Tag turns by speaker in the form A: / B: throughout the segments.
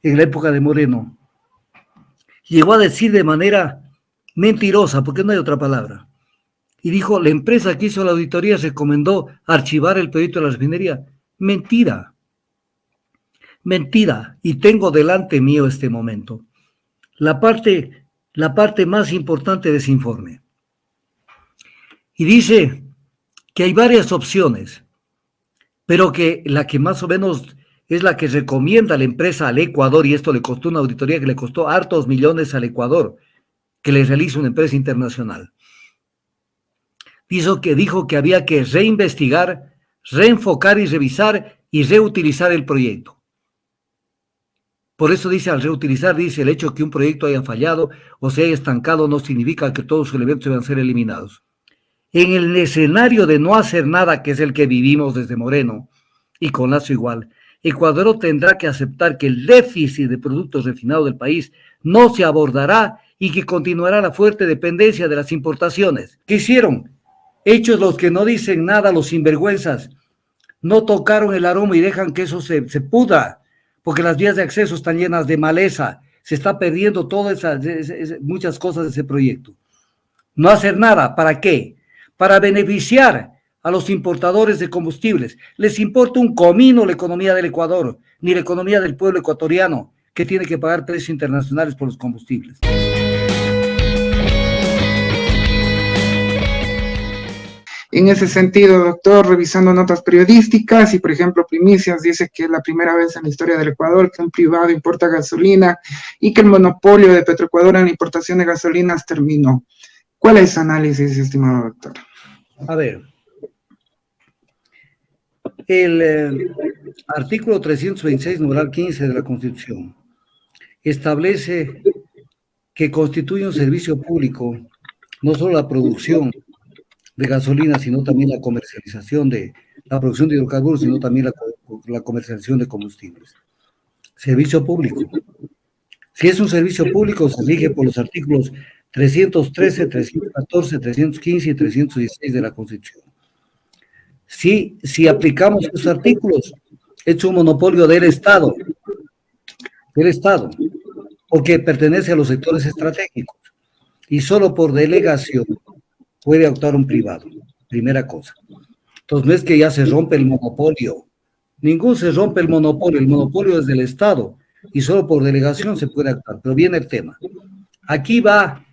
A: en la época de Moreno, llegó a decir de manera mentirosa, porque no hay otra palabra, y dijo, la empresa que hizo la auditoría recomendó archivar el proyecto de la refinería. Mentira, mentira, y tengo delante mío este momento la parte más importante de ese informe. Y dice que hay varias opciones, pero que la que más o menos es la que recomienda la empresa al Ecuador, y esto le costó una auditoría que le costó hartos millones al Ecuador, que le realiza una empresa internacional. Dijo que había que reinvestigar, reenfocar y revisar y reutilizar el proyecto. Por eso dice, al reutilizar, dice, el hecho que un proyecto haya fallado o se haya estancado no significa que todos sus elementos deban ser eliminados. En el escenario de no hacer nada, que es el que vivimos desde Moreno, y con Lazo igual, Ecuador tendrá que aceptar que el déficit de productos refinados del país no se abordará y que continuará la fuerte dependencia de las importaciones. ¿Qué hicieron? Hechos los que no dicen nada, los sinvergüenzas, no tocaron el aroma y dejan que eso se pudra, porque las vías de acceso están llenas de maleza, se está perdiendo todas muchas cosas de ese proyecto. No hacer nada, ¿para qué? Para beneficiar a los importadores de combustibles. Les importa un comino la economía del Ecuador, ni la economía del pueblo ecuatoriano, que tiene que pagar precios internacionales por los combustibles.
B: En ese sentido, doctor, revisando notas periodísticas y, por ejemplo, Primicias dice que es la primera vez en la historia del Ecuador que un privado importa gasolina y que el monopolio de Petroecuador en la importación de gasolinas terminó. ¿Cuál es su análisis, estimado doctor?
A: A ver, el artículo 326, numeral 15 de la Constitución establece que constituye un servicio público no solo la producción de gasolina, sino también la comercialización de la producción de hidrocarburos, sino también la comercialización de combustibles. Servicio público. Si es un servicio público, se rige por los artículos 313, 314, 315 y 316 de la Constitución. Si aplicamos esos artículos, es un monopolio del Estado, porque pertenece a los sectores estratégicos y solo por delegación puede actuar un privado, primera cosa. Entonces no es que ya se rompe el monopolio, ningún se rompe el monopolio es del Estado y solo por delegación se puede actuar, pero viene el tema. Aquí va,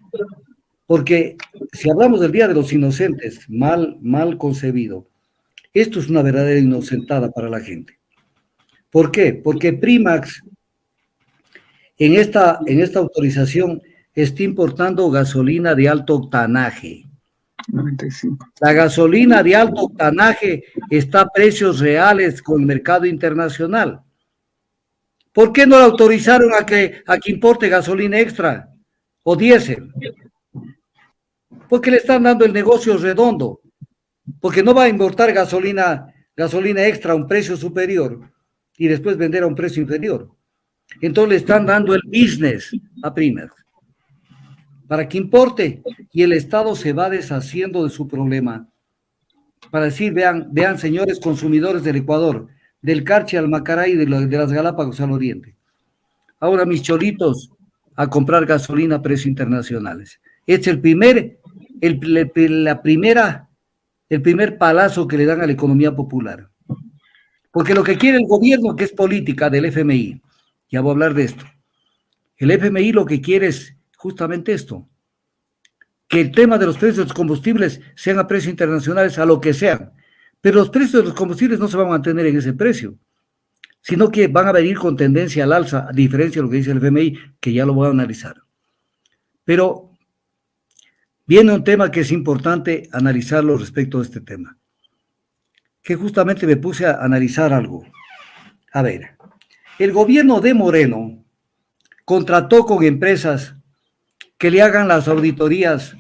A: porque si hablamos del Día de los Inocentes, mal concebido, esto es una verdadera inocentada para la gente. ¿Por qué? Porque Primax en esta autorización está importando gasolina de alto octanaje.
B: 95.
A: La gasolina de alto octanaje está a precios reales con el mercado internacional. ¿Por qué no le autorizaron a que importe gasolina extra o diésel? Porque le están dando el negocio redondo. Porque no va a importar gasolina extra a un precio superior y después vender a un precio inferior. Entonces le están dando el business a Primax para que importe y el Estado se va deshaciendo de su problema. Para decir, vean señores consumidores del Ecuador, del Carchi al Macará y de las Galápagos al Oriente. Ahora mis cholitos a comprar gasolina a precios internacionales. Es el primer palazo que le dan a la economía popular. Porque lo que quiere el gobierno, que es política del FMI, ya voy a hablar de esto. El FMI lo que quiere es justamente esto, que el tema de los precios de los combustibles sean a precios internacionales, a lo que sean. Pero los precios de los combustibles no se van a mantener en ese precio, sino que van a venir con tendencia al alza, a diferencia de lo que dice el FMI, que ya lo voy a analizar. Pero viene un tema que es importante analizarlo respecto a este tema, que justamente me puse a analizar algo. A ver, el gobierno de Moreno contrató con empresas que le hagan las auditorías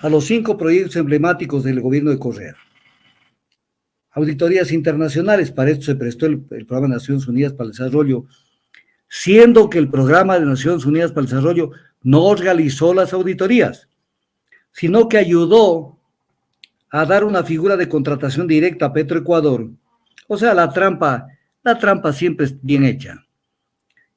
A: a los 5 proyectos emblemáticos del gobierno de Correa. Auditorías internacionales, para esto se prestó el Programa de Naciones Unidas para el Desarrollo, siendo que el Programa de Naciones Unidas para el Desarrollo no realizó las auditorías, sino que ayudó a dar una figura de contratación directa a Petroecuador. O sea, la trampa siempre es bien hecha.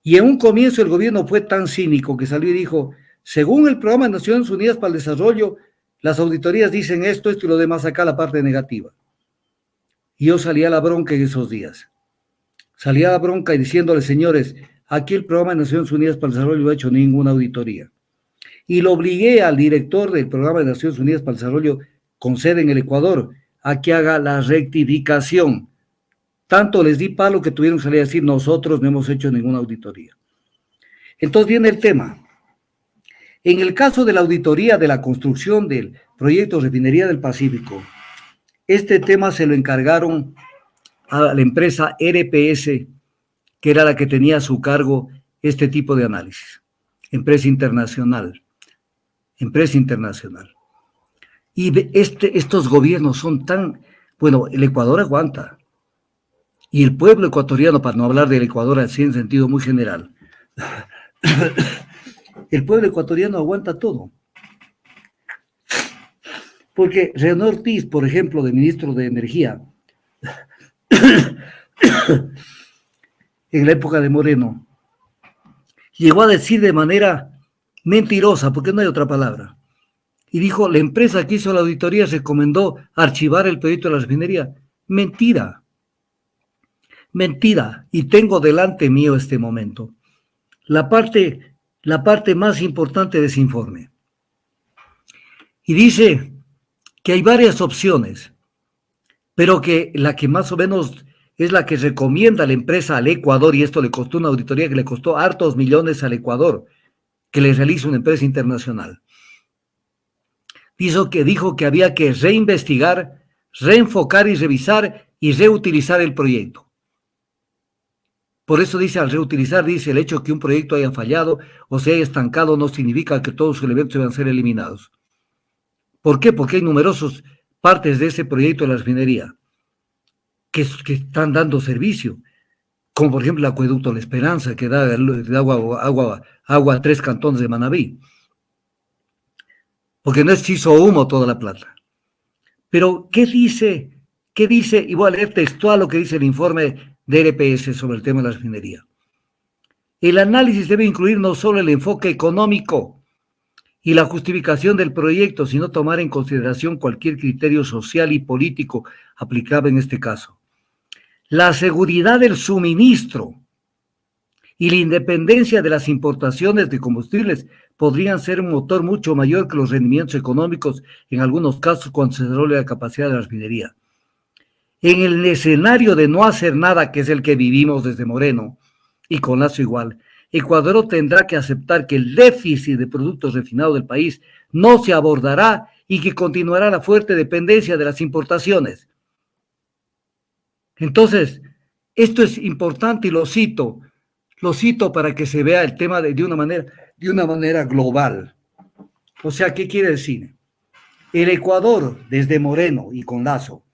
A: Y en un comienzo el gobierno fue tan cínico que salió y dijo, según el Programa de Naciones Unidas para el Desarrollo, las auditorías dicen esto y lo demás, acá la parte negativa. Y yo salí a la bronca en esos días. Salí a la bronca y diciéndole, señores, aquí el Programa de Naciones Unidas para el Desarrollo no ha hecho ninguna auditoría. Y lo obligué al director del Programa de Naciones Unidas para el Desarrollo, con sede en el Ecuador, a que haga la rectificación. Tanto les di palo que tuvieron que salir a decir, nosotros no hemos hecho ninguna auditoría. Entonces viene el tema. En el caso de la auditoría de la construcción del proyecto Refinería del Pacífico, este tema se lo encargaron a la empresa RPS, que era la que tenía a su cargo este tipo de análisis. Empresa internacional. Y estos gobiernos son tan... Bueno, el Ecuador aguanta. Y el pueblo ecuatoriano, para no hablar del Ecuador así en sentido muy general, el pueblo ecuatoriano aguanta todo. Porque René Ortiz, por ejemplo, de ministro de Energía, en la época de Moreno, llegó a decir de manera mentirosa, porque no hay otra palabra, y dijo, la empresa que hizo la auditoría recomendó archivar el proyecto de la refinería. Mentira, y tengo delante mío este momento la parte más importante de ese informe. Y dice que hay varias opciones, pero que la que más o menos es la que recomienda la empresa al Ecuador, y esto le costó una auditoría que le costó hartos millones al Ecuador, que le realiza una empresa internacional. Dijo que había que reinvestigar, reenfocar y revisar y reutilizar el proyecto. Por eso dice, al reutilizar, dice, el hecho de que un proyecto haya fallado o se haya estancado no significa que todos sus elementos van a ser eliminados. ¿Por qué? Porque hay numerosas partes de ese proyecto de la refinería que están dando servicio, como por ejemplo el acueducto La Esperanza, que da agua a 3 cantones de Manabí, porque no es hizo humo toda la plata. Pero, ¿qué dice? Y voy a leer textual lo que dice el informe de RPS sobre el tema de la refinería. El análisis debe incluir no solo el enfoque económico y la justificación del proyecto, sino tomar en consideración cualquier criterio social y político aplicable en este caso. La seguridad del suministro y la independencia de las importaciones de combustibles podrían ser un motor mucho mayor que los rendimientos económicos en algunos casos cuando se desarrolla la capacidad de la refinería. En el escenario de no hacer nada, que es el que vivimos desde Moreno, y con Lazo igual, Ecuador tendrá que aceptar que el déficit de productos refinados del país no se abordará y que continuará la fuerte dependencia de las importaciones. Entonces, esto es importante y lo cito para que se vea el tema de una manera global. O sea, ¿qué quiere decir? El Ecuador, desde Moreno y con Lazo,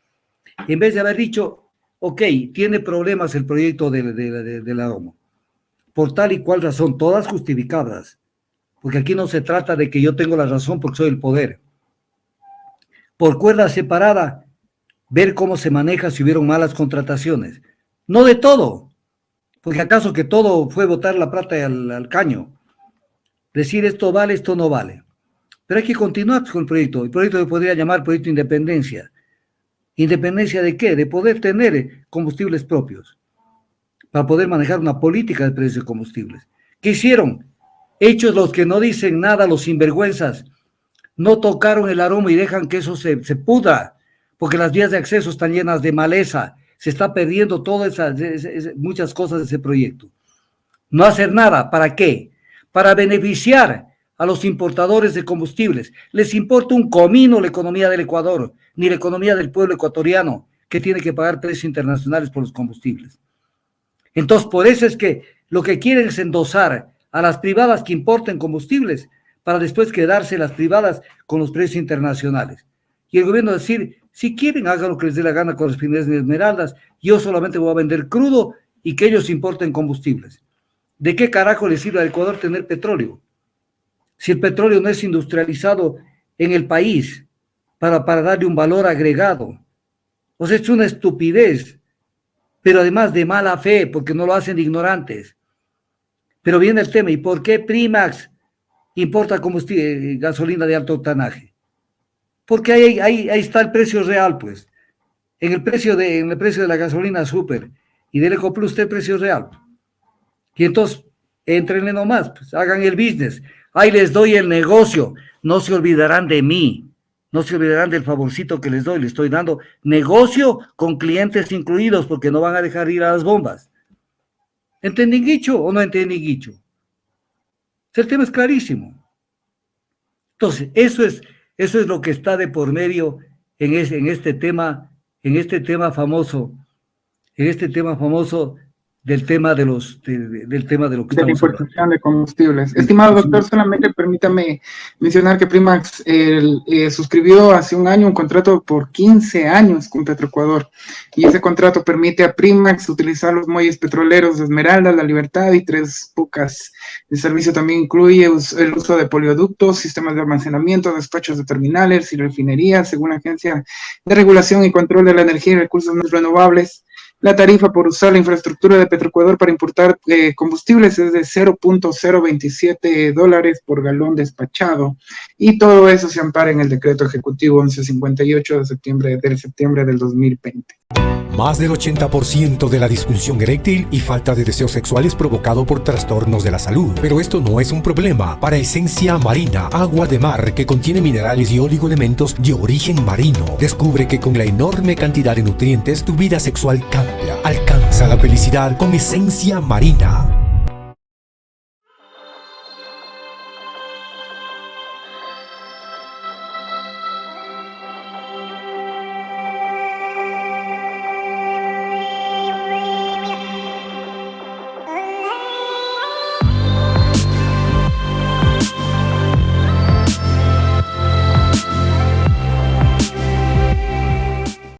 A: en vez de haber dicho, ok, tiene problemas el proyecto de la Domo, por tal y cual razón, todas justificadas, porque aquí no se trata de que yo tengo la razón porque soy el poder. Por cuerda separada, ver cómo se maneja si hubieron malas contrataciones. No de todo, porque acaso que todo fue botar la plata al caño. Decir esto vale, esto no vale. Pero hay que continuar con el proyecto. El proyecto se podría llamar Proyecto Independencia. ¿Independencia de qué? De poder tener combustibles propios, para poder manejar una política de precios de combustibles. ¿Qué hicieron? Hechos los que no dicen nada, los sinvergüenzas, no tocaron el aroma y dejan que eso se pudra, porque las vías de acceso están llenas de maleza, se está perdiendo todas muchas cosas de ese proyecto. No hacer nada, ¿para qué? Para beneficiar a los importadores de combustibles. Les importa un comino la economía del Ecuador, ni la economía del pueblo ecuatoriano, que tiene que pagar precios internacionales por los combustibles. Entonces, por eso es que lo que quieren es endosar a las privadas que importen combustibles, para después quedarse las privadas con los precios internacionales. Y el gobierno decir, si quieren, hagan lo que les dé la gana con las refinerías de Esmeraldas, yo solamente voy a vender crudo y que ellos importen combustibles. ¿De qué carajo les sirve al Ecuador tener petróleo? Si el petróleo no es industrializado en el país para darle un valor agregado. O sea, es una estupidez, pero además de mala fe, porque no lo hacen de ignorantes. Pero viene el tema, ¿y por qué Primax importa combustible, gasolina de alto octanaje? Porque ahí está el precio real, pues. En el precio de la gasolina super y del EcoPlus está el precio real. Y entonces, entrenle nomás, pues, hagan el business. Ahí les doy el negocio. No se olvidarán de mí. No se olvidarán del favorcito que les doy. Les estoy dando negocio con clientes incluidos porque no van a dejar ir a las bombas. ¿Entendí, Guicho, o no entendí, Guicho? El tema es clarísimo. Entonces, eso es lo que está de por medio en este tema famoso, del tema de del tema de lo que
B: De la
A: estamos hablando.
B: importación de combustibles. Estimado doctor, solamente permítame mencionar que Primax suscribió hace un año un contrato por 15 años con Petroecuador, y ese contrato permite a Primax utilizar los muelles petroleros de Esmeralda, La Libertad y Tres Bocas. El servicio también incluye el uso de polioductos, sistemas de almacenamiento, despachos de terminales y refinerías, según la Agencia de Regulación y Control de la Energía y Recursos No Renovables. La tarifa por usar la infraestructura de Petroecuador para importar combustibles es de $0.027 por galón despachado, y todo eso se ampara en el decreto ejecutivo 1158 de septiembre del 2020.
C: Más del 80% de la disfunción eréctil y falta de deseos sexuales provocado por trastornos de la salud. Pero esto no es un problema para Esencia Marina, agua de mar que contiene minerales y oligoelementos de origen marino. Descubre que con la enorme cantidad de nutrientes tu vida sexual cambia. Alcanza la felicidad con Esencia Marina.